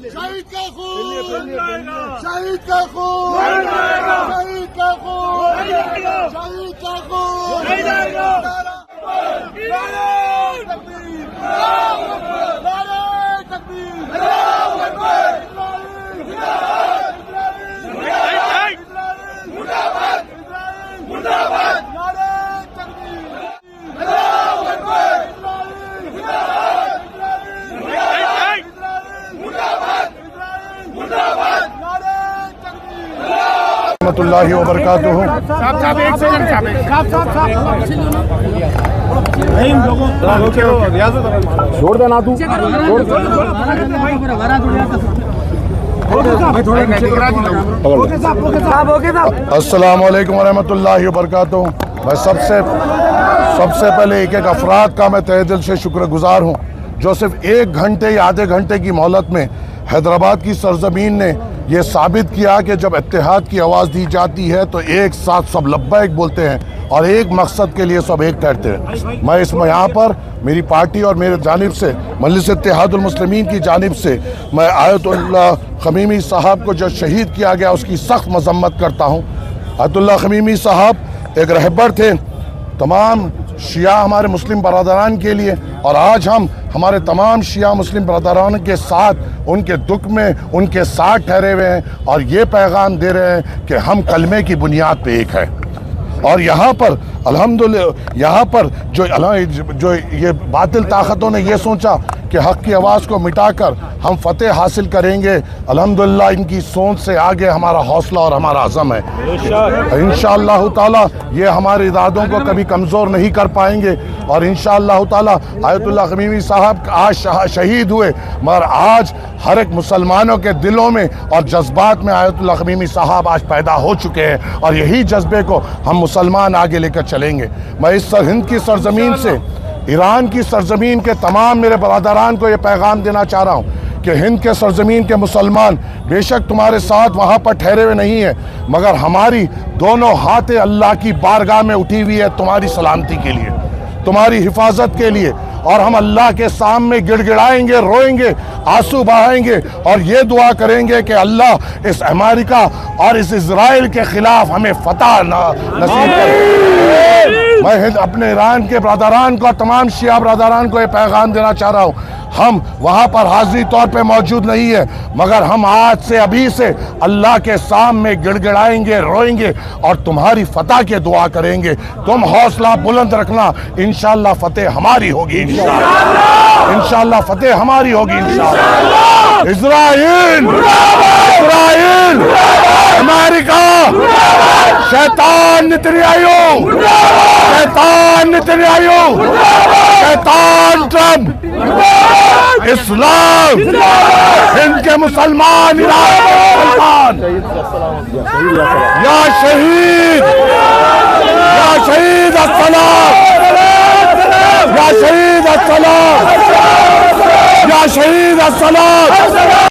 शहीद का खून, शहीद का खून, शहीद का खून, शहीद का खून, नारे तकबीर, नारे तकबीर, रहमतुल्लाहि व बरकातुहू। छोड़ देना तू, अस्सलाम वालेकुम व रहमतुल्लाहि व बरकातुहू। मैं सबसे पहले एक अफराद का मैं तहे दिल से शुक्रगुजार हूँ जो सिर्फ 1 घंटे या आधे घंटे की मोहलत में हैदराबाद की सरजमीन ने यह साबित किया कि जब इत्तेहाद की आवाज़ दी जाती है तो एक साथ सब लब्बैक बोलते हैं और एक मकसद के लिए सब एक ठहरते हैं। मैं इसमें यहाँ पर मेरी पार्टी और मेरे जानिब से मजलिस इत्तेहादुल मुस्लिमीन की जानिब से मैं आयतुल्लाह खमीमी साहब को जो शहीद किया गया उसकी सख्त मजम्मत करता हूँ। आयतुल्लाह खमीमी साहब एक रहबर थे तमाम शिया हमारे मुस्लिम बरादरान के लिए, और आज हम हमारे तमाम शिया मुस्लिम बरादरान के साथ उनके दुख में उनके साथ ठहरे हुए हैं और ये पैगाम दे रहे हैं कि हम कलमे की बुनियाद पे एक है। और यहाँ पर अल्हम्दुलिल्लाह यहाँ पर जो ये बातिल ताकतों ने ये सोचा कि हक़ की आवाज़ को मिटाकर हम फतेह हासिल करेंगे, अल्हम्दुलिल्लाह इनकी सोच से आगे हमारा हौसला और हमारा अज़म है। इंशाअल्लाह ताला ये हमारे इरादों को कभी कमज़ोर नहीं कर पाएंगे और इंशाअल्लाह ताला आयतुल्लाह खमीमी साहब आज शहीद हुए, मगर आज हर एक मुसलमानों के दिलों में और जज्बात में आयतुल्लाह खमीमी साहब आज पैदा हो चुके हैं और यही जज्बे को हम मुसलमान आगे लेकर चलेंगे। मैं इस हिंद की सरजमीन से ईरान की सरजमीन के तमाम मेरे बरादरान को ये पैगाम देना चाह रहा हूँ कि हिंद के सरजमीन के मुसलमान बेशक तुम्हारे साथ वहाँ पर ठहरे हुए नहीं है, मगर हमारी दोनों हाथें अल्लाह की बारगाह में उठी हुई है तुम्हारी सलामती के लिए, तुम्हारी हिफाजत के लिए, और हम अल्लाह के सामने गिड़गिड़ाएंगे, रोएंगे, आंसू बहाएंगे और ये दुआ करेंगे कि अल्लाह इस अमेरिका और इस इजराइल के खिलाफ हमें फतह नसीब करे। मैं अपने ईरान के बरादरान को, तमाम शिया बरादरान को ये पैगाम देना चाह रहा हूँ, हम वहाँ पर हाजिरी तौर पे मौजूद नहीं है, मगर हम आज से अभी से अल्लाह के सामने गिड़गिड़ाएंगे, रोएंगे और तुम्हारी फतह की दुआ करेंगे। तुम हौसला बुलंद रखना, इंशाअल्लाह फतेह हमारी होगी, इंशाअल्लाह फतेह हमारी होगी इंशाअल्लाह। इजराइल, इजराइल, अमेरिका, शैतान नेतन्याहू, शैतान नेतन्याहू, शैतान ट्रम्प, इस्लाम, हिंद के मुसलमान, ईरान के मुसलमान, या शहीद, या शहीद अस्सलाम, या शहीद अस्सलाम, या शहीद अस्सलाम।